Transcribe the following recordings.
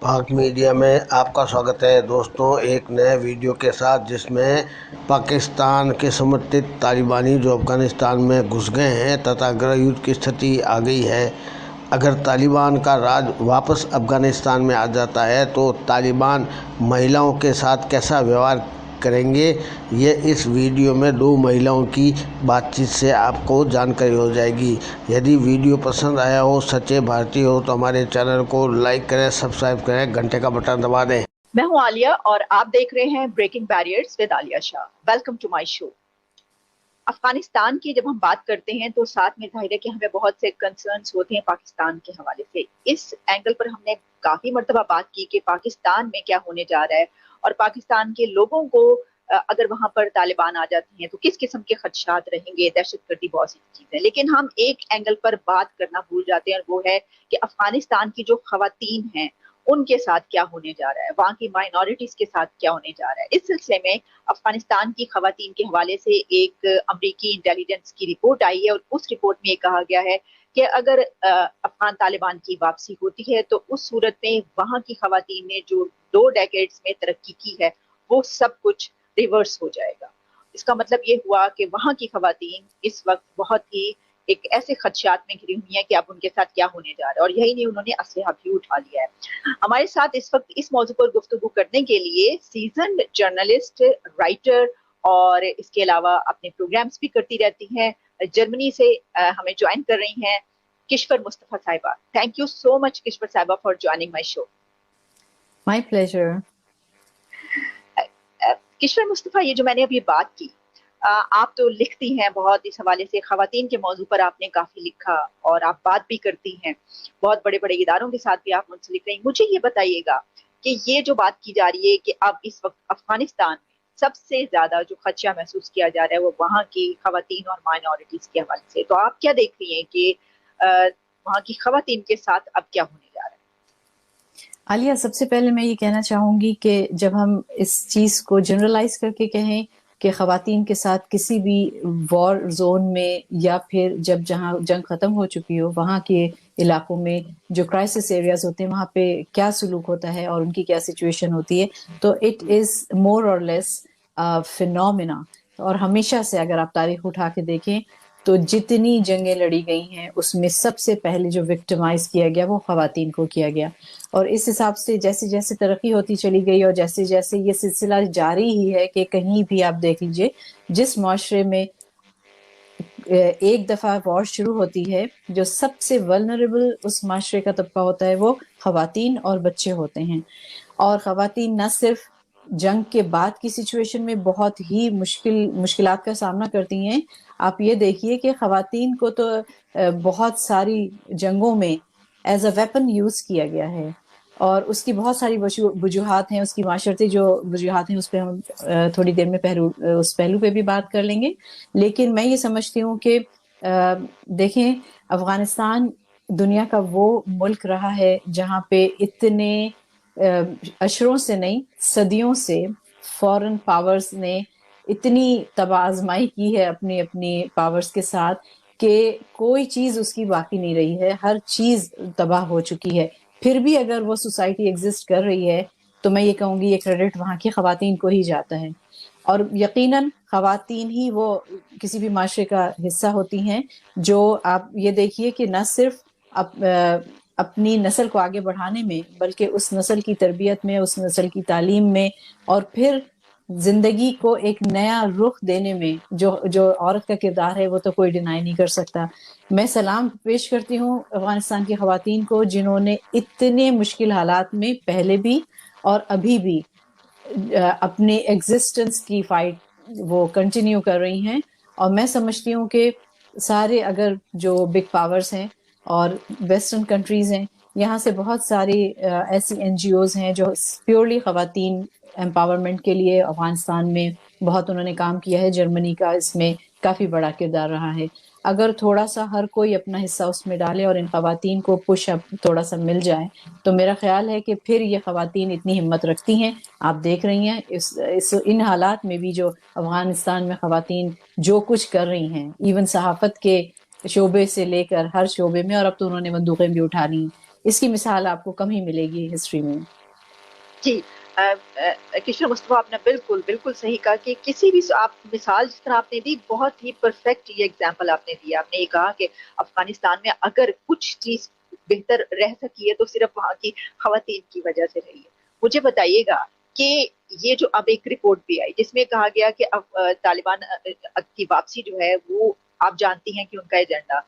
پاک میڈیا میں آپ کا سواگت ہے دوستوں، ایک نئے ویڈیو کے ساتھ جس میں پاکستان کے سمرتھت طالبانی جو افغانستان میں گھس گئے ہیں تتا گرہ یدھ کی استھتی آ گئی ہے۔ اگر طالبان کا راج واپس افغانستان میں آ جاتا ہے تو طالبان مہیلاؤں کے ساتھ کیسا ویوہار کریں گے، یہ اس ویڈیو میں دو مہیلاؤں کی بات چیت سے آپ کو جانکاری ہو جائے گی۔ یدی ویڈیو پسند آیا ہو، سچے بھارتی ہو تو ہمارے چینل کو لائک کریں، سبسکرائب کریں، گھنٹے کا بٹن دبا دیں۔ میں ہوں عالیہ اور آپ دیکھ رہے ہیں breaking barriers with Aliya Shah. Welcome to my show. Afghanistan کی جب ہم بات کرتے ہیں تو ساتھ میں ظاہر ہے کہ ہمیں بہت سے کنسرنز ہوتے ہیں پاکستان کے حوالے سے۔ اس اینگل پر ہم نے کافی مرتبہ بات کی کہ پاکستان میں کیا ہونے جا رہا ہے اور پاکستان کے لوگوں کو اگر وہاں پر طالبان آ جاتے ہیں تو کس قسم کے خدشات رہیں گے، دہشت گردی، بہت سی چیزیں۔ لیکن ہم ایک اینگل پر بات کرنا بھول جاتے ہیں اور وہ ہے کہ افغانستان کی جو خواتین ہیں ان کے ساتھ کیا ہونے جا رہا ہے، وہاں کی مائنورٹیز کے ساتھ کیا ہونے جا رہا ہے۔ اس سلسلے میں افغانستان کی خواتین کے حوالے سے ایک امریکی انٹیلیجنس کی رپورٹ آئی ہے اور اس رپورٹ میں یہ کہا گیا ہے کہ اگر افغان طالبان کی واپسی ہوتی ہے تو اس صورت میں وہاں کی خواتین نے جو 2 ڈیکیڈز میں ترقی کی ہے وہ سب کچھ ریورس ہو جائے گا۔ اس کا مطلب یہ ہوا کہ وہاں کی خواتین اس وقت بہت ہی ایک ایسے خدشات میں گھری ہوئی ہیں کہ اب ان کے ساتھ کیا ہونے جا رہا ہے، اور یہی نہیں، انہوں نے اسلحہ بھی اٹھا لیا ہے۔ ہمارے ساتھ اس وقت اس موضوع پر گفتگو کرنے کے لیے سیزنڈ جرنلسٹ، رائٹر اور اس کے علاوہ اپنے پروگرامز بھی کرتی رہتی ہیں، جرمنی سے ہمیں جوائن کر رہی ہیں کشور مصطفیٰ صاحبہ۔ Thank you so much Kishwar صاحبہ for joining my show. My pleasure. Kishwar Mustafa, یہ جو میں نے ابھی بات کی، آپ تو لکھتی ہیں بہت، اس حوالے سے خواتین کے موضوع پر آپ نے کافی لکھا اور آپ بات بھی کرتی ہیں، بہت بڑے بڑے اداروں کے ساتھ بھی آپ منسلک رہی۔ مجھے یہ بتائیے گا کہ یہ جو بات کی جا رہی ہے کہ اب اس وقت افغانستان میں سب سے زیادہ جو خدشہ محسوس کیا جا رہا ہے وہ وہاں کی خواتین اور مائنورٹیز کے حوالے سے، تو آپ کیا دیکھ رہی ہیں کہ وہاں کی خواتین کے ساتھ اب کیا ہونے جا رہا ہے؟ عالیہ، سب سے پہلے میں یہ کہنا چاہوں گی کہ جب ہم اس چیز کو جنرلائز کر کے کہیں کہ خواتین کے ساتھ کسی بھی وار زون میں یا پھر جہاں جنگ ختم ہو چکی ہو وہاں کے علاقوں میں جو کرائسس ایریاز ہوتے ہیں وہاں پہ کیا سلوک ہوتا ہے اور ان کی کیا سچویشن ہوتی ہے، تو اٹ از مور اور لیس فینومینا۔ اور ہمیشہ سے اگر آپ تاریخ اٹھا کے دیکھیں تو جتنی جنگیں لڑی گئی ہیں اس میں سب سے پہلے جو وکٹمائز کیا گیا وہ خواتین کو کیا گیا، اور اس حساب سے جیسے جیسے ترقی ہوتی چلی گئی اور جیسے جیسے یہ سلسلہ جاری ہی ہے کہ کہیں بھی آپ دیکھ لیجئے جس معاشرے میں ایک دفعہ وار شروع ہوتی ہے جو سب سے ولنریبل اس معاشرے کا طبقہ ہوتا ہے وہ خواتین اور بچے ہوتے ہیں۔ اور خواتین نہ صرف جنگ کے بعد کی سچویشن میں بہت ہی مشکلات کا سامنا کرتی ہیں، آپ یہ دیکھیے کہ خواتین کو تو بہت ساری جنگوں میں ایز اے ویپن یوز کیا گیا ہے، اور اس کی بہت ساری وجوہات ہیں، اس کی معاشرتی جو وجوہات ہیں اس پہ ہم تھوڑی دیر میں اس پہلو پہ بھی بات کر لیں گے۔ لیکن میں یہ سمجھتی ہوں کہ دیکھیں، افغانستان دنیا کا وہ ملک رہا ہے جہاں پہ اتنے اشروں سے نہیں صدیوں سے فورن پاورز نے اتنی تباہ آزمائی کی ہے اپنی اپنی پاورز کے ساتھ کہ کوئی چیز اس کی باقی نہیں رہی ہے، ہر چیز تباہ ہو چکی ہے۔ پھر بھی اگر وہ سوسائٹی ایگزسٹ کر رہی ہے تو میں یہ کہوں گی یہ کریڈٹ وہاں کی خواتین کو ہی جاتا ہے، اور یقیناً خواتین ہی وہ کسی بھی معاشرے کا حصہ ہوتی ہیں جو آپ یہ دیکھیے کہ نہ صرف اپنی نسل کو آگے بڑھانے میں بلکہ اس نسل کی تربیت میں، اس نسل کی تعلیم میں، اور پھر زندگی کو ایک نیا رخ دینے میں جو عورت کا کردار ہے وہ تو کوئی ڈینائی نہیں کر سکتا۔ میں سلام پیش کرتی ہوں افغانستان کی خواتین کو جنہوں نے اتنے مشکل حالات میں پہلے بھی اور ابھی بھی اپنے ایگزسٹنس کی فائٹ وہ کنٹینیو کر رہی ہیں، اور میں سمجھتی ہوں کہ سارے اگر جو بگ پاورز ہیں اور ویسٹرن کنٹریز ہیں، یہاں سے بہت ساری ایسی این جی اوز ہیں جو پیورلی خواتین امپاورمنٹ کے لیے افغانستان میں بہت انہوں نے کام کیا ہے۔ جرمنی کا اس میں کافی بڑا کردار رہا ہے۔ اگر تھوڑا سا ہر کوئی اپنا حصہ اس میں ڈالے اور ان خواتین کو پش اپ تھوڑا سا مل جائے تو میرا خیال ہے کہ پھر یہ خواتین اتنی ہمت رکھتی ہیں۔ آپ دیکھ رہی ہیں ان حالات میں بھی جو افغانستان میں خواتین جو کچھ کر رہی ہیں، ایون صحافت کے شعبے سے لے کر ہر شعبے میں، اور اب تو انہوں نے بندوقیں بھی اٹھا لی ہیں، اس کی مثال آپ کو کم ہی ملے گی ہسٹری میں. جی کشور مصطفیٰ، آپ نے بالکل بالکل صحیح کہا کہ کسی بھی آپ مثال جس طرح آپ نے دی، بہت ہی پرفیکٹ یہ ایگزامپل آپ نے دیا. آپ نے یہ کہا کہ افغانستان میں اگر کچھ چیز بہتر رہ سکی ہے تو صرف وہاں کی خواتین کی وجہ سے رہی ہے. مجھے بتائیے گا کہ یہ جو اب ایک رپورٹ بھی آئی جس میں کہا گیا کہ اب طالبان کی واپسی جو ہے وہ آپ جانتی ہیں کہ ان کا ایجنڈا،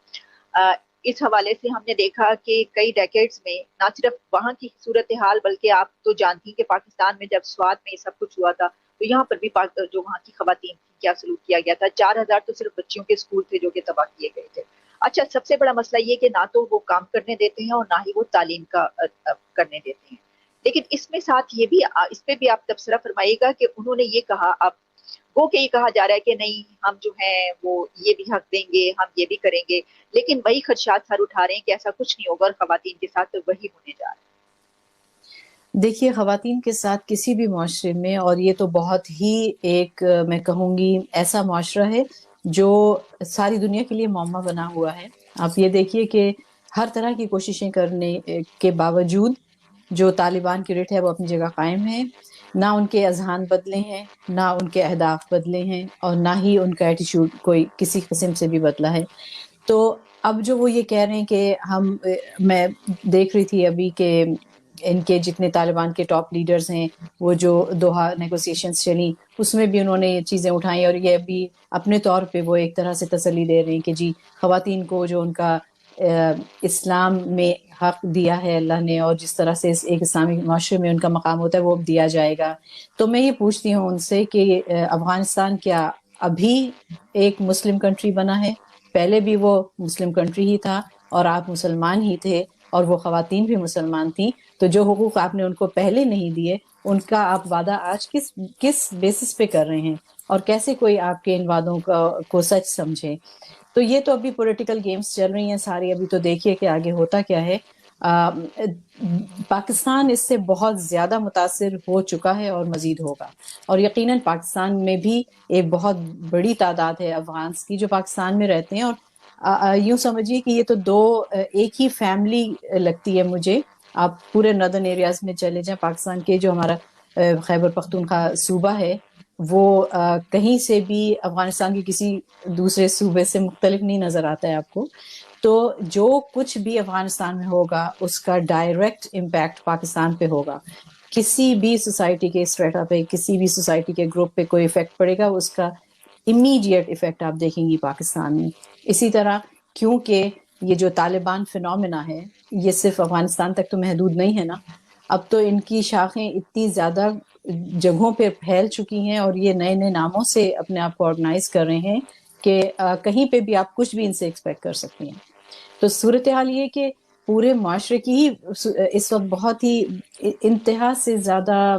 اس حوالے سے ہم نے دیکھا کہ کئی ڈیکیڈز میں نہ صرف وہاں کی صورتحال بلکہ آپ تو جانتی ہیں کہ پاکستان میں جب سوات میں یہ سب کچھ ہوا تھا تو یہاں پر بھی جو وہاں کی خواتین تھی کیا سلوک کیا گیا تھا. 4,000 تو صرف بچیوں کے اسکول تھے جو کہ تباہ کیے گئے تھے. اچھا، سب سے بڑا مسئلہ یہ کہ نہ تو وہ کام کرنے دیتے ہیں اور نہ ہی وہ تعلیم کا کرنے دیتے ہیں. لیکن اس میں ساتھ یہ بھی، اس پہ بھی آپ تبصرہ فرمائیے گا کہ انہوں نے یہ کہا، اب وہ کہ یہ کہا جا رہا ہے کہ نہیں ہم جو ہیں وہ یہ بھی حق دیں گے، ہم یہ بھی کریں گے، لیکن وہی خدشات سر اٹھا رہے ہیں کہ ایسا کچھ نہیں ہوگا اور خواتین کے ساتھ وہی ہونے جا رہا ہے. دیکھیے، خواتین کے ساتھ کسی بھی معاشرے میں، اور یہ تو بہت ہی ایک میں کہوں گی ایسا معاشرہ ہے جو ساری دنیا کے لیے معمہ بنا ہوا ہے. آپ یہ دیکھیے کہ ہر طرح کی کوششیں کرنے کے باوجود جو طالبان کی رٹ ہے وہ اپنی جگہ قائم ہے. نہ ان کے اذہان بدلے ہیں، نہ ان کے اہداف بدلے ہیں، اور نہ ہی ان کا ایٹیچیوڈ کوئی کسی قسم سے بھی بدلا ہے. تو اب جو وہ یہ کہہ رہے ہیں کہ میں دیکھ رہی تھی ابھی کہ ان کے جتنے طالبان کے ٹاپ لیڈرز ہیں وہ جو دوحہ نیگوسیشنز چلی اس میں بھی انہوں نے یہ چیزیں اٹھائیں، اور یہ بھی اپنے طور پہ وہ ایک طرح سے تسلی دے رہے ہیں کہ جی خواتین کو جو ان کا اسلام میں حق دیا ہے اللہ نے، اور جس طرح سے ایک اسلامی معاشرے میں ان کا مقام ہوتا ہے وہ اب دیا جائے گا. تو میں یہ پوچھتی ہوں ان سے کہ افغانستان کیا ابھی ایک مسلم کنٹری بنا ہے؟ پہلے بھی وہ مسلم کنٹری ہی تھا اور آپ مسلمان ہی تھے اور وہ خواتین بھی مسلمان تھیں. تو جو حقوق آپ نے ان کو پہلے نہیں دیے ان کا آپ وعدہ آج کس بیسس پہ کر رہے ہیں، اور کیسے کوئی آپ کے ان وعدوں کو سچ سمجھے؟ تو یہ تو ابھی پولیٹیکل گیمز چل رہی ہیں ساری. ابھی تو دیکھیے کہ آگے ہوتا کیا ہے. پاکستان اس سے بہت زیادہ متاثر ہو چکا ہے اور مزید ہوگا، اور یقیناً پاکستان میں بھی ایک بہت بڑی تعداد ہے افغانس کی جو پاکستان میں رہتے ہیں. اور یوں سمجھیے کہ یہ تو ایک ہی فیملی لگتی ہے مجھے. آپ پورے نردن ایریاز میں چلے جائیں پاکستان کے، جو ہمارا خیبر پختونخوا صوبہ ہے وہ کہیں سے بھی افغانستان کے کسی دوسرے صوبے سے مختلف نہیں نظر آتا ہے آپ کو. تو جو کچھ بھی افغانستان میں ہوگا اس کا ڈائریکٹ امپیکٹ پاکستان پہ ہوگا. کسی بھی سوسائٹی کے اسٹریٹا پہ، کسی بھی سوسائٹی کے گروپ پہ کوئی افیکٹ پڑے گا، اس کا امیڈیٹ افیکٹ آپ دیکھیں گی پاکستان میں. اسی طرح کیونکہ یہ جو طالبان فینومینا ہے یہ صرف افغانستان تک تو محدود نہیں ہے نا، اب تو ان کی شاخیں اتنی زیادہ جگہوں پہ پھیل چکی ہیں اور یہ نئے نئے ناموں سے اپنے آپ کو آرگنائز کر رہے ہیں کہ کہیں پہ بھی آپ کچھ بھی ان سے ایکسپیکٹ کر سکتی ہیں. تو صورتحال یہ کہ پورے معاشرے کی ہی اس وقت بہت ہی انتہا سے زیادہ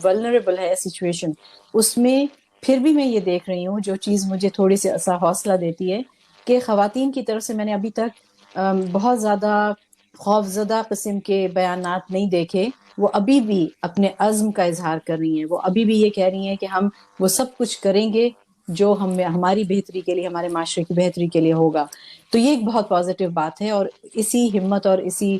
ولنریبل ہے سچویشن. اس میں پھر بھی میں یہ دیکھ رہی ہوں، جو چیز مجھے تھوڑی سی حوصلہ دیتی ہے کہ خواتین کی طرف سے میں نے ابھی تک بہت زیادہ خوفزدہ قسم کے بیانات نہیں دیکھے. وہ ابھی بھی اپنے عزم کا اظہار کر رہی ہیں، وہ ابھی بھی یہ کہہ رہی ہیں کہ ہم وہ سب کچھ کریں گے جو ہماری بہتری کے لیے، ہمارے معاشرے کی بہتری کے لیے ہوگا. تو یہ ایک بہت پازیٹیو بات ہے، اور اسی ہمت اور اسی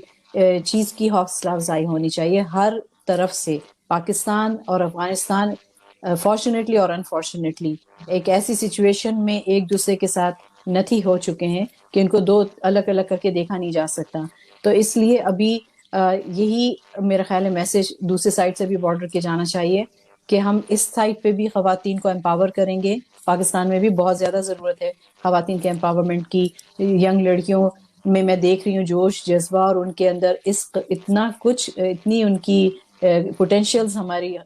چیز کی حوصلہ افزائی ہونی چاہیے ہر طرف سے. پاکستان اور افغانستان فارچونیٹلی اور انفارچونیٹلی ایک ایسی سچویشن میں ایک دوسرے کے ساتھ نتھی ہو چکے ہیں کہ ان کو دو الگ الگ کر کے دیکھا نہیں جا سکتا. تو اس لیے ابھی یہی میرا خیال ہے میسج دوسرے سائڈ سے بھی بارڈر کے جانا چاہیے کہ ہم اس سائڈ پہ بھی خواتین کو امپاور کریں گے. پاکستان میں بھی بہت زیادہ ضرورت ہے خواتین کے امپاورمنٹ کی. ینگ لڑکیوں میں دیکھ رہی ہوں جوش جذبہ، اور ان کے اندر اتنا کچھ، اتنی ان کی پوٹینشیلز ہماری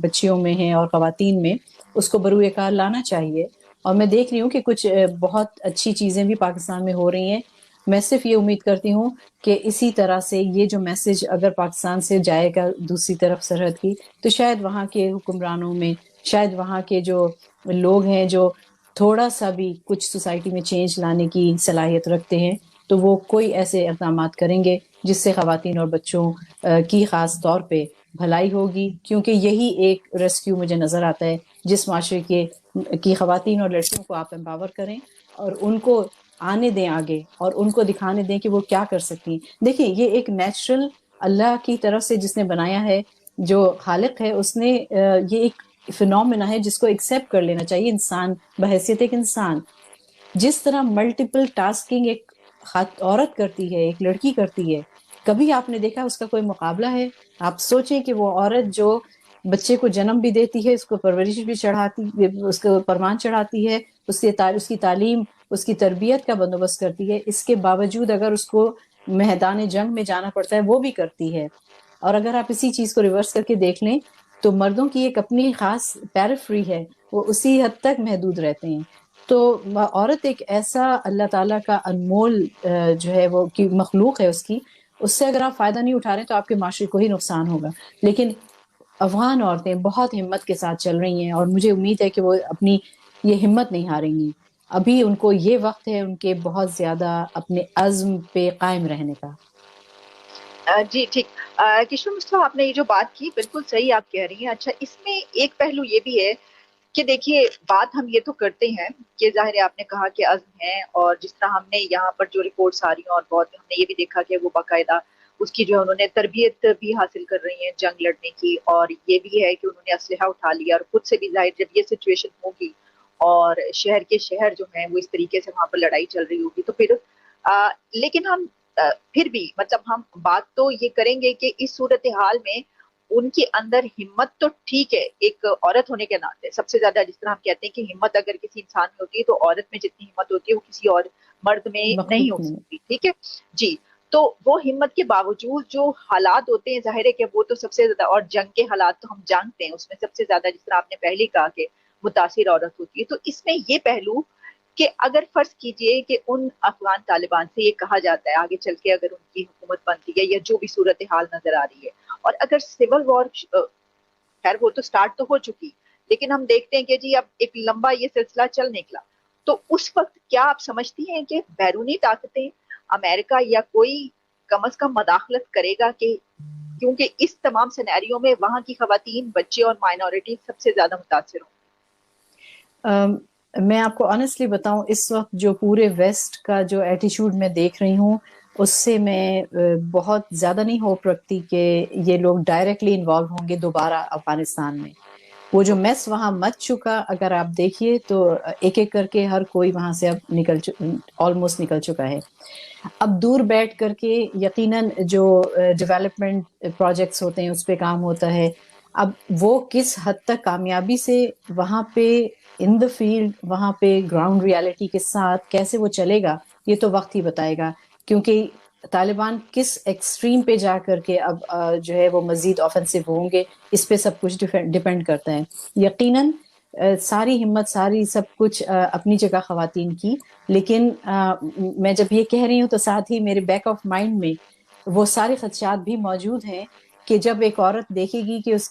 بچیوں میں ہیں اور خواتین میں، اس کو بروئے کار لانا چاہیے. اور میں دیکھ رہی ہوں کہ کچھ بہت اچھی چیزیں بھی پاکستان میں ہو رہی ہیں. میں صرف یہ امید کرتی ہوں کہ اسی طرح سے یہ جو میسج اگر پاکستان سے جائے گا دوسری طرف سرحد کی، تو شاید وہاں کے حکمرانوں میں، شاید وہاں کے جو لوگ ہیں جو تھوڑا سا بھی کچھ سوسائٹی میں چینج لانے کی صلاحیت رکھتے ہیں، تو وہ کوئی ایسے اقدامات کریں گے جس سے خواتین اور بچوں کی خاص طور پہ بھلائی ہوگی. کیونکہ یہی ایک ریسکیو مجھے نظر آتا ہے، جس معاشرے کی خواتین اور لڑکیوں کو آپ امپاور کریں اور ان کو آنے دیں آگے اور ان کو دکھانے دیں کہ وہ کیا کر سکتی ہیں. دیکھیں یہ ایک نیچرل اللہ کی طرف سے جس نے بنایا ہے، جو خالق ہے اس نے یہ ایک فینومینا ہے جس کو ایکسیپٹ کر لینا چاہیے انسان بحیثیت ایک انسان. جس طرح ملٹیپل ٹاسکنگ ایک عورت کرتی ہے، ایک لڑکی کرتی ہے، کبھی آپ نے دیکھا اس کا کوئی مقابلہ ہے؟ آپ سوچیں کہ وہ عورت جو بچے کو جنم بھی دیتی ہے، اس کو پرورش بھی چڑھاتی، اس کو پروان چڑھاتی ہے، اس کی تعلیم، اس کی تربیت کا بندوبست کرتی ہے، اس کے باوجود اگر اس کو میدان جنگ میں جانا پڑتا ہے وہ بھی کرتی ہے. اور اگر آپ اسی چیز کو ریورس کر کے دیکھ لیں تو مردوں کی ایک اپنی خاص پیریفری ہے، وہ اسی حد تک محدود رہتے ہیں. تو عورت ایک ایسا اللہ تعالیٰ کا انمول جو ہے وہ کی مخلوق ہے، اس سے اگر آپ فائدہ نہیں اٹھا رہے تو آپ کے معاشرے کو ہی نقصان ہوگا. لیکن افغان عورتیں بہت ہمت کے ساتھ چل رہی ہیں اور مجھے امید ہے کہ وہ اپنی یہ ہمت نہیں ہاریں گی. ابھی ان کو یہ وقت ہے ان کے بہت زیادہ اپنے عزم پہ قائم رہنے کا. جی ٹھیک. کشور مصطفیٰ، آپ نے یہ جو بات کی بالکل صحیح آپ کہہ رہی ہیں. اچھا، اس میں ایک پہلو یہ بھی ہے کہ دیکھیے بات ہم یہ تو کرتے ہیں کہ ظاہر ہے آپ نے کہا کہ عزم ہے، اور جس طرح ہم نے یہاں پر جو رپورٹس آ رہی ہیں اور بہت ہم نے یہ بھی دیکھا کہ وہ باقاعدہ اس کی جو ہے انہوں نے تربیت بھی حاصل کر رہی ہیں جنگ لڑنے کی، اور یہ بھی ہے کہ انہوں نے اسلحہ اٹھا لیا اور خود سے بھی ظاہر جب یہ سچویشن ہوگی اور شہر کے شہر جو ہیں وہ اس طریقے سے وہاں پر لڑائی چل رہی ہوگی تو پھر لیکن ہم پھر بھی مطلب ہم بات تو یہ کریں گے کہ اس صورتحال میں ان کے اندر ہمت تو ٹھیک ہے ایک عورت ہونے کے ناطے سب سے زیادہ، جس طرح ہم کہتے ہیں کہ ہمت اگر کسی انسان میں ہوتی ہے تو عورت میں جتنی ہمت ہوتی ہے وہ کسی اور مرد میں نہیں ہو مخلوق میں سکتی. ٹھیک ہے جی. تو وہ ہمت کے باوجود جو حالات ہوتے ہیں ظاہر ہے کہ وہ تو سب سے زیادہ، اور جنگ کے حالات تو ہم جانتے ہیں اس میں سب سے زیادہ جس طرح آپ نے پہلے کہا کہ متاثر عورت ہوتی ہے. تو اس میں یہ پہلو کہ اگر فرض کیجئے کہ ان افغان طالبان سے یہ کہا جاتا ہے آگے چل کے اگر ان کی حکومت بنتی ہے یا جو بھی صورتحال نظر آ رہی ہے، اور اگر سول وار، خیر وہ تو سٹارٹ تو ہو چکی لیکن ہم دیکھتے ہیں کہ جی اب ایک لمبا یہ سلسلہ چل نکلا، تو اس وقت کیا آپ سمجھتی ہیں کہ بیرونی طاقتیں امریکہ یا کوئی کم از کم مداخلت کرے گا؟ کہ کیونکہ اس تمام سینیریو میں وہاں کی خواتین، بچے اور مائنورٹی سب سے زیادہ متاثر ہوں. میں آپ کو آنیسٹلی بتاؤں، اس وقت جو پورے ویسٹ کا جو ایٹیچیوڈ میں دیکھ رہی ہوں اس سے میں بہت زیادہ نہیں ہوپ رکھتی کہ یہ لوگ ڈائریکٹلی انوالو ہوں گے دوبارہ افغانستان میں. وہ جو میس وہاں مچ چکا اگر آپ دیکھیے تو ایک ایک کر کے ہر کوئی وہاں سے اب آلموسٹ نکل چکا ہے. اب دور بیٹھ کر کے یقیناً جو ڈیولپمنٹ پروجیکٹس ہوتے ہیں اس پہ کام ہوتا ہے. اب وہ کس حد تک کامیابی سے وہاں پہ ان دا فیلڈ، وہاں پہ گراؤنڈ ریالٹی کے ساتھ کیسے وہ چلے گا یہ تو وقت ہی بتائے گا. کیونکہ طالبان کس ایکسٹریم پہ جا کر کے اب جو ہے وہ مزید آفینسو ہوں گے اس پہ سب کچھ ڈیپینڈ کرتا ہے. یقیناً ساری ہمت، ساری سب کچھ اپنی جگہ خواتین کی، لیکن میں جب یہ کہہ رہی ہوں تو ساتھ ہی میرے بیک آف مائنڈ میں وہ سارے خدشات بھی موجود ہیں کہ جب ایک عورت دیکھے گی کہ اس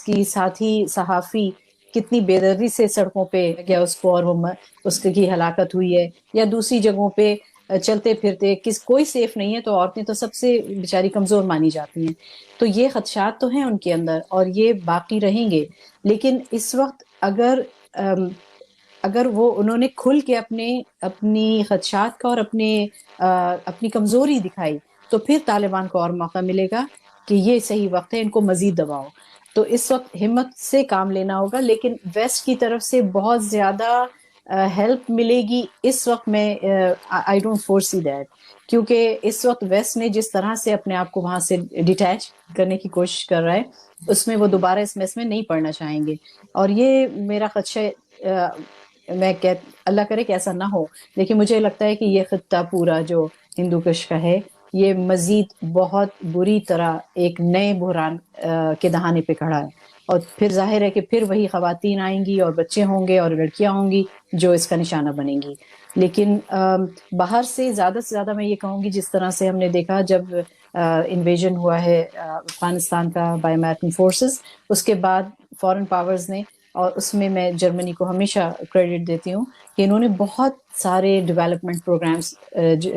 کی ساتھی صحافی کتنی بے دردی سے سڑکوں پہ گیا اس کو اور وہ اس کی ہلاکت ہوئی ہے، یا دوسری جگہوں پہ چلتے پھرتے کوئی سیف نہیں ہے، تو عورتیں تو سب سے بیچاری کمزور مانی جاتی ہیں. تو یہ خدشات تو ہیں ان کے اندر اور یہ باقی رہیں گے. لیکن اس وقت اگر وہ انہوں نے کھل کے اپنی خدشات کا اور اپنی کمزوری دکھائی تو پھر طالبان کو اور موقع ملے گا کہ یہ صحیح وقت ہے ان کو مزید دباؤ. تو اس وقت ہمت سے کام لینا ہوگا، لیکن ویسٹ کی طرف سے بہت زیادہ ہیلپ ملے گی اس وقت. میں I don't foresee that, کیونکہ اس وقت ویسٹ نے جس طرح سے اپنے آپ کو وہاں سے ڈیٹیچ کرنے کی کوشش کر رہا ہے اس میں وہ دوبارہ اس میس میں نہیں پڑنا چاہیں گے. اور یہ میرا خدشہ، میں اللہ کرے کہ ایسا نہ ہو، لیکن مجھے لگتا ہے کہ یہ خطہ پورا جو ہندو کش کا ہے یہ مزید بہت بری طرح ایک نئے بحران کے دہانے پہ کھڑا ہے. اور پھر ظاہر ہے کہ پھر وہی خواتین آئیں گی اور بچے ہوں گے اور لڑکیاں ہوں گی جو اس کا نشانہ بنیں گی. لیکن باہر سے زیادہ میں یہ کہوں گی جس طرح سے ہم نے دیکھا جب انویژن ہوا ہے افغانستان کا بائی امریکن فورسز، اس کے بعد فورن پاورز نے، اور اس میں جرمنی کو ہمیشہ کریڈٹ دیتی ہوں کہ انہوں نے بہت سارے ڈیولپمنٹ پروگرامز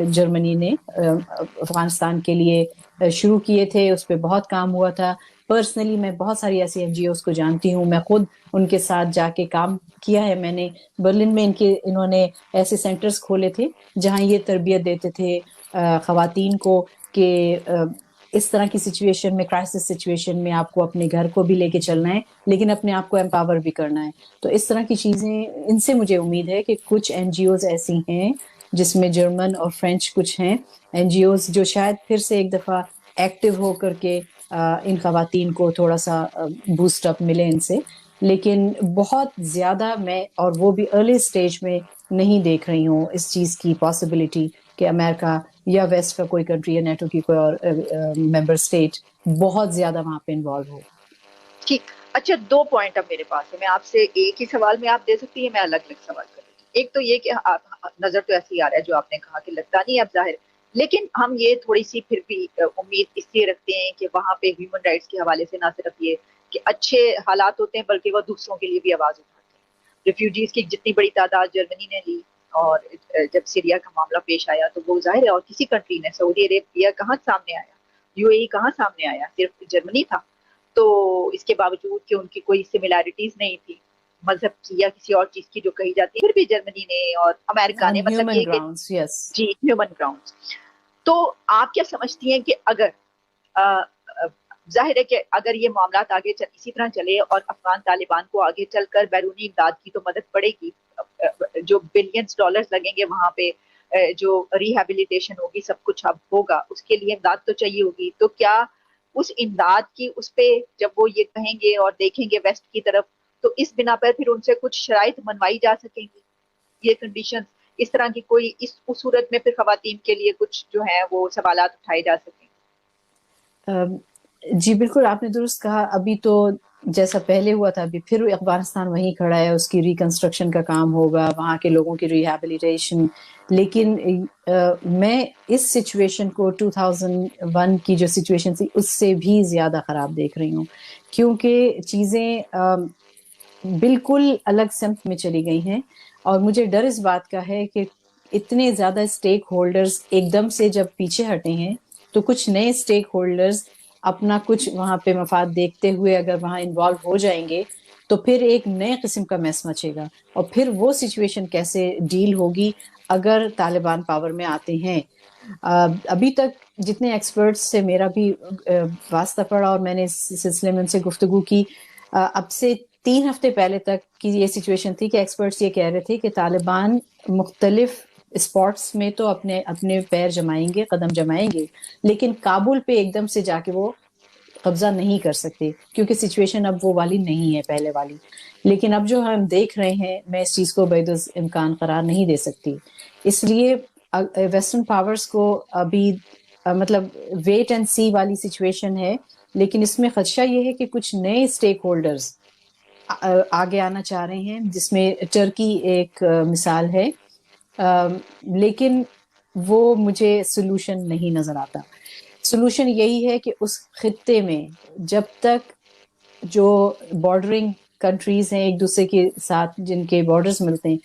جرمنی نے افغانستان کے لیے شروع کیے تھے. اس پہ بہت کام ہوا تھا. پرسنلی میں بہت ساری ایسی NGOs کو جانتی ہوں، میں خود ان کے ساتھ جا کے کام کیا ہے میں نے. برلن میں انہوں نے ایسے سینٹرز کھولے تھے جہاں یہ تربیت دیتے تھے خواتین کو کہ اس طرح کی سچویشن میں، کرائسس سچویشن میں آپ کو اپنے گھر کو بھی لے کے چلنا ہے لیکن اپنے آپ کو امپاور بھی کرنا ہے. تو اس طرح کی چیزیں، ان سے مجھے امید ہے کہ کچھ این جی اوز ایسی ہیں جس میں جرمن اور فرینچ کچھ ہیں این جی اوز جو شاید پھر سے ایک دفعہ ایکٹیو ہو کر کے ان خواتین کو تھوڑا سا بوسٹ اپ ملے ان سے. لیکن بہت زیادہ میں، اور وہ بھی ارلی سٹیج میں، نہیں دیکھ رہی ہوں اس چیز کی پاسبلٹی کہ امریکہ یا ویسٹ کا کوئی کنٹری یا نیٹو کی کوئی اور ممبر اسٹیٹ بہت زیادہ وہاں پہ انوالو ہو. ٹھیک. اچھا، 2 پوائنٹ اب میرے پاس ہے. میں آپ سے ایک ہی سوال میں آپ دے سکتی ہیں، میں الگ الگ سوال کر لیتی ہوں. ایک تو یہ کہ نظر تو ایسے ہی آ رہا ہے جو آپ نے کہا کہ لگتا نہیں اب ظاہر، لیکن ہم یہ تھوڑی سی پھر بھی امید اس لیے رکھتے ہیں کہ وہاں پہ ہیومن رائٹس کے حوالے سے نہ صرف یہ کہ اچھے حالات ہوتے ہیں بلکہ وہ دوسروں کے لیے بھی آواز اٹھاتے ہیں. ریفیوجیز کی جتنی بڑی تعداد جرمنی نے لی، اور جب سیریا کا معاملہ پیش آیا تو وہ ظاہر ہے، اور کسی کنٹری نے، سعودی عربیہ کہاں سامنے آیا، یو اے ای کہاں سامنے آیا، صرف جرمنی تھا. تو اس کے باوجود کہ ان کی کوئی سملیرٹیز نہیں تھی مذہب کی یا کسی اور چیز کی جو کہی جاتی ہے، پھر بھی جرمنی نے اور امریکہ نے، مطلب ہیومن یہ کہ گراؤنڈس، یس. جی ہیومن گراؤنڈز. تو آپ کیا سمجھتی ہیں کہ اگر ظاہر ہے کہ اگر یہ معاملات آگے اسی طرح چلے اور افغان طالبان کو آگے چل کر بیرونی امداد کی تو مدد پڑے گی، جو بلینز ڈالرز لگیں گے وہاں پہ، جو ریہیبلیٹیشن ہوگی، سب کچھ اب ہوگا، اس کے لیے امداد تو چاہیے ہوگی. تو کیا اس امداد کی اس پہ جب وہ یہ کہیں گے اور دیکھیں گے ویسٹ کی طرف، تو اس بنا پر پھر ان سے کچھ شرائط منوائی جا سکیں گی، یہ کنڈیشن اس طرح کی کوئی، اس صورت میں پھر خواتین کے لیے کچھ جو ہیں وہ سوالات اٹھائے جا سکیں؟ جی بالکل، آپ نے درست کہا. ابھی تو جیسا پہلے ہوا تھا، ابھی پھر افغانستان وہیں کھڑا ہے، اس کی ریکنسٹرکشن کا کام ہوگا، وہاں کے لوگوں کی ریہیبلیٹیشن. لیکن میں اس سچویشن کو 2001 کی جو سچویشن تھی اس سے بھی زیادہ خراب دیکھ رہی ہوں، کیونکہ چیزیں بالکل الگ سمت میں چلی گئی ہیں. اور مجھے ڈر اس بات کا ہے کہ اتنے زیادہ اسٹیک ہولڈرز ایک دم سے جب پیچھے ہٹے ہیں تو کچھ نئے اسٹیک ہولڈرز اپنا کچھ وہاں پہ مفاد دیکھتے ہوئے اگر وہاں انوالو ہو جائیں گے تو پھر ایک نئے قسم کا میس مچے گا. اور پھر وہ سچویشن کیسے ڈیل ہوگی اگر طالبان پاور میں آتے ہیں. ابھی تک جتنے ایکسپرٹس سے میرا بھی واسطہ پڑا اور میں نے اس سلسلے میں ان سے گفتگو کی، اب سے 3 ہفتے پہلے تک کی یہ سچویشن تھی کہ ایکسپرٹس یہ کہہ رہے تھے کہ طالبان مختلف اسپاٹس میں تو اپنے پیر جمائیں گے، قدم جمائیں گے، لیکن کابل پہ ایک دم سے جا کے وہ قبضہ نہیں کر سکتے کیونکہ سچویشن اب وہ والی نہیں ہے پہلے والی. لیکن اب جو ہم دیکھ رہے ہیں، میں اس چیز کو بعید امکان قرار نہیں دے سکتی. اس لیے ویسٹرن پاورز کو ابھی مطلب ویٹ اینڈ سی والی سچویشن ہے. لیکن اس میں خدشہ یہ ہے کہ کچھ نئے اسٹیک ہولڈرز آگے آنا چاہ رہے ہیں، جس میں ٹرکی ایک مثال ہے. لیکن وہ مجھے سلوشن نہیں نظر آتا. سلوشن یہی ہے کہ اس خطے میں جب تک جو بارڈرنگ کنٹریز ہیں ایک دوسرے کے ساتھ، جن کے بارڈرز ملتے ہیں،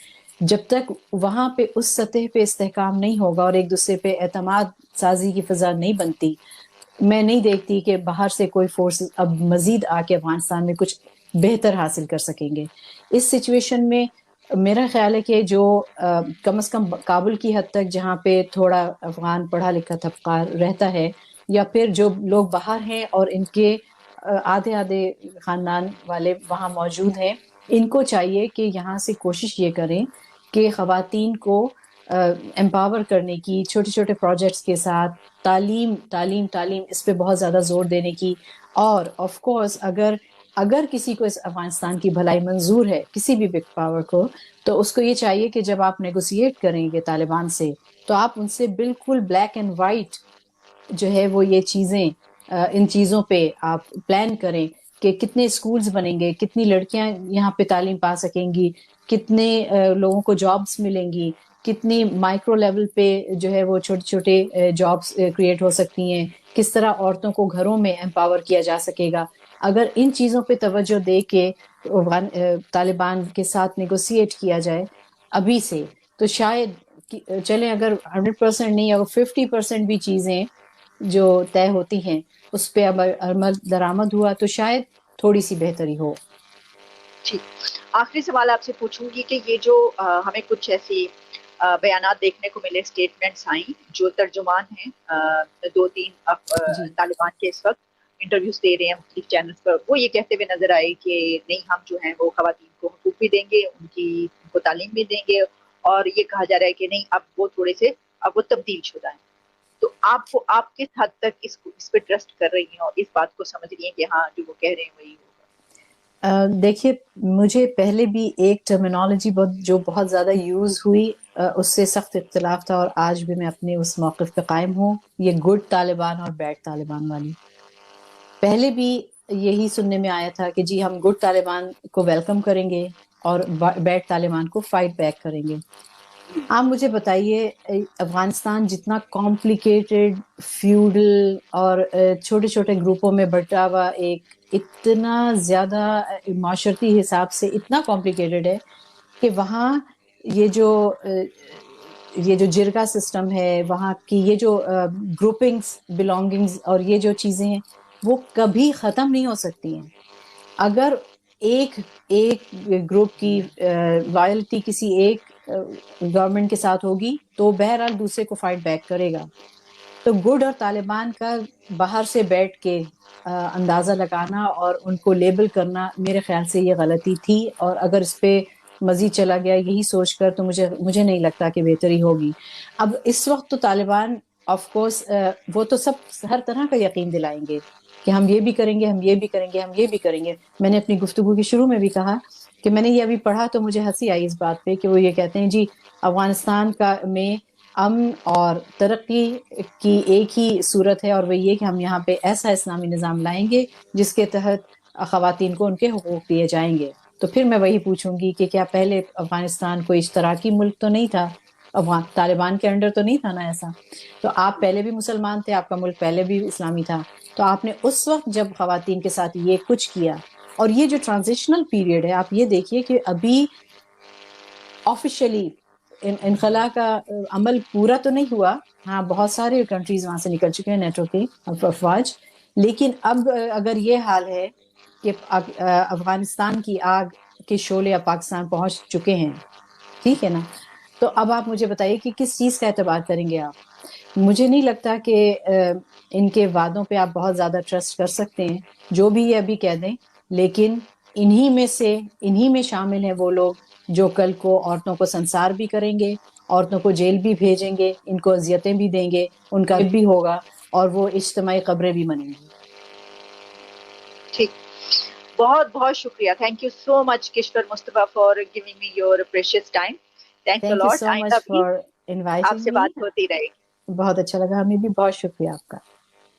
جب تک وہاں پہ اس سطح پہ استحکام نہیں ہوگا اور ایک دوسرے پہ اعتماد سازی کی فضا نہیں بنتی، میں نہیں دیکھتی کہ باہر سے کوئی فورس اب مزید آ کے افغانستان میں کچھ بہتر حاصل کر سکیں گے. اس سچویشن میں میرا خیال ہے کہ جو کم از کم کابل کی حد تک جہاں پہ تھوڑا افغان پڑھا لکھا طبقہ رہتا ہے، یا پھر جو لوگ باہر ہیں اور ان کے آدھے خاندان والے وہاں موجود ہیں، ان کو چاہیے کہ یہاں سے کوشش یہ کریں کہ خواتین کو امپاور کرنے کی، چھوٹے چھوٹے پروجیکٹس کے ساتھ تعلیم تعلیم تعلیم اس پہ بہت زیادہ زور دینے کی. اور آف کورس اگر کسی کو اس افغانستان کی بھلائی منظور ہے، کسی بھی بگ پاور کو، تو اس کو یہ چاہیے کہ جب آپ نیگوسیٹ کریں گے طالبان سے تو آپ ان سے بالکل بلیک اینڈ وائٹ جو ہے وہ یہ چیزیں، ان چیزوں پہ آپ پلان کریں کہ کتنے اسکولز بنیں گے، کتنی لڑکیاں یہاں پہ تعلیم پا سکیں گی، کتنے لوگوں کو جابس ملیں گی، کتنی مائکرو لیول پہ جو ہے وہ چھوٹے چھوٹے جابس کریٹ ہو سکتی ہیں، کس طرح عورتوں کو گھروں میں امپاور کیا جا سکے گا. اگر ان چیزوں پہ توجہ دے کے طالبان کے ساتھ نیگوسیٹ کیا جائے ابھی سے، تو شاید چلیں اگر 100% نہیں، اگر 50% بھی چیزیں جو طے ہوتی ہیں اس پہ عمل درآمد ہوا تو شاید تھوڑی سی بہتری ہو. ٹھیک. آخری سوال آپ سے پوچھوں گی کہ یہ جو ہمیں کچھ ایسی بیانات دیکھنے کو ملے، اسٹیٹمنٹس آئیں جو ترجمان ہیں 2-3 جی طالبان کے اس وقت انٹرویوز دے رہے ہیں مختلف چینلز پر، وہ یہ کہتے ہوئے نظر آئے کہ نہیں ہم جو ہیں وہ خواتین کو حقوق بھی دیں گے، ان کو تعلیم بھی دیں گے، اور یہ کہا جا رہا ہے کہ نہیں اب وہ تھوڑے سے اب وہ تبدیل شدہ ہیں. تو آپ کس حد تک اس پہ ٹرسٹ کر رہی ہیں اور اس بات کو سمجھ رہی ہیں کہ ہاں جو وہ کہہ رہے ہیں وہی ہوگا؟ دیکھیے، مجھے پہلے بھی ایک ٹرمینالوجی جو بہت زیادہ یوز ہوئی، اس سے سخت اختلاف تھا، اور آج بھی میں اپنے اس موقف پہ قائم ہوں، یہ گڈ طالبان اور بیڈ طالبان والی. پہلے بھی یہی سننے میں آیا تھا کہ جی ہم گڈ طالبان کو ویلکم کریں گے اور بیڈ طالبان کو فائٹ بیک کریں گے. آپ مجھے بتائیے، افغانستان جتنا کمپلیکیٹڈ، فیوڈل اور چھوٹے چھوٹے گروپوں میں بٹا ہوا ایک اتنا زیادہ معاشرتی حساب سے اتنا کمپلیکیٹڈ ہے کہ وہاں یہ جو جرگا سسٹم ہے، وہاں کی یہ جو گروپنگز، بلونگنگز اور یہ جو چیزیں ہیں وہ کبھی ختم نہیں ہو سکتی ہیں. اگر ایک گروپ کی لائلٹی کسی ایک گورنمنٹ کے ساتھ ہوگی تو بہرحال دوسرے کو فائٹ بیک کرے گا. تو گڈ اور طالبان کا باہر سے بیٹھ کے اندازہ لگانا اور ان کو لیبل کرنا میرے خیال سے یہ غلطی تھی، اور اگر اس پہ مزید چلا گیا یہی سوچ کر تو مجھے نہیں لگتا کہ بہتری ہوگی. اب اس وقت تو طالبان آف کورس وہ تو سب ہر طرح کا یقین دلائیں گے کہ ہم یہ بھی کریں گے، ہم یہ بھی کریں گے، ہم یہ بھی کریں گے. میں نے اپنی گفتگو کے شروع میں بھی کہا کہ میں نے یہ ابھی پڑھا تو مجھے ہنسی آئی اس بات پہ کہ وہ یہ کہتے ہیں جی افغانستان میں امن اور ترقی کی ایک ہی صورت ہے، اور وہ یہ کہ ہم یہاں پہ ایسا اسلامی نظام لائیں گے جس کے تحت خواتین کو ان کے حقوق دیے جائیں گے. تو پھر میں وہی پوچھوں گی کہ کیا پہلے افغانستان کوئی اشتراکی ملک تو نہیں تھا؟ طالبان کے انڈر تو نہیں تھا نا ایسا. تو آپ پہلے بھی مسلمان تھے، آپ کا ملک پہلے بھی اسلامی تھا. تو آپ نے اس وقت جب خواتین کے ساتھ یہ کچھ کیا، اور یہ جو ٹرانزیشنل پیریڈ ہے آپ یہ دیکھیے کہ ابھی آفیشلی انخلا کا عمل پورا تو نہیں ہوا. ہاں بہت سارے کنٹریز وہاں سے نکل چکے ہیں نیٹو کی افواج، لیکن اب اگر یہ حال ہے کہ افغانستان کی آگ کے شعلے اب پاکستان پہنچ چکے ہیں، ٹھیک ہے نا، تو اب آپ مجھے بتائیے کہ کس چیز کا اعتبار کریں گے آپ؟ مجھے نہیں لگتا کہ ان کے وعدوں پہ آپ بہت زیادہ ٹرسٹ کر سکتے ہیں، جو بھی یہ ابھی کہہ دیں. لیکن انہی میں شامل ہیں وہ لوگ جو کل کو عورتوں کو سنسار بھی کریں گے، عورتوں کو جیل بھی بھیجیں گے، ان کو اذیتیں بھی دیں گے، ان کا بھی ہوگا، اور وہ اجتماعی قبریں بھی منیں گے. ٹھیک، بہت بہت شکریہ. Thank you so much Kishwar Mustafa for giving me your precious time. Thanks a thank you lot. So آئندہ مچ بھی فار آپ انوائٹنگ سے می. بات ہوتی رہے گی. بہت اچھا لگا، ہمیں بھی. بہت شکریہ آپ کا.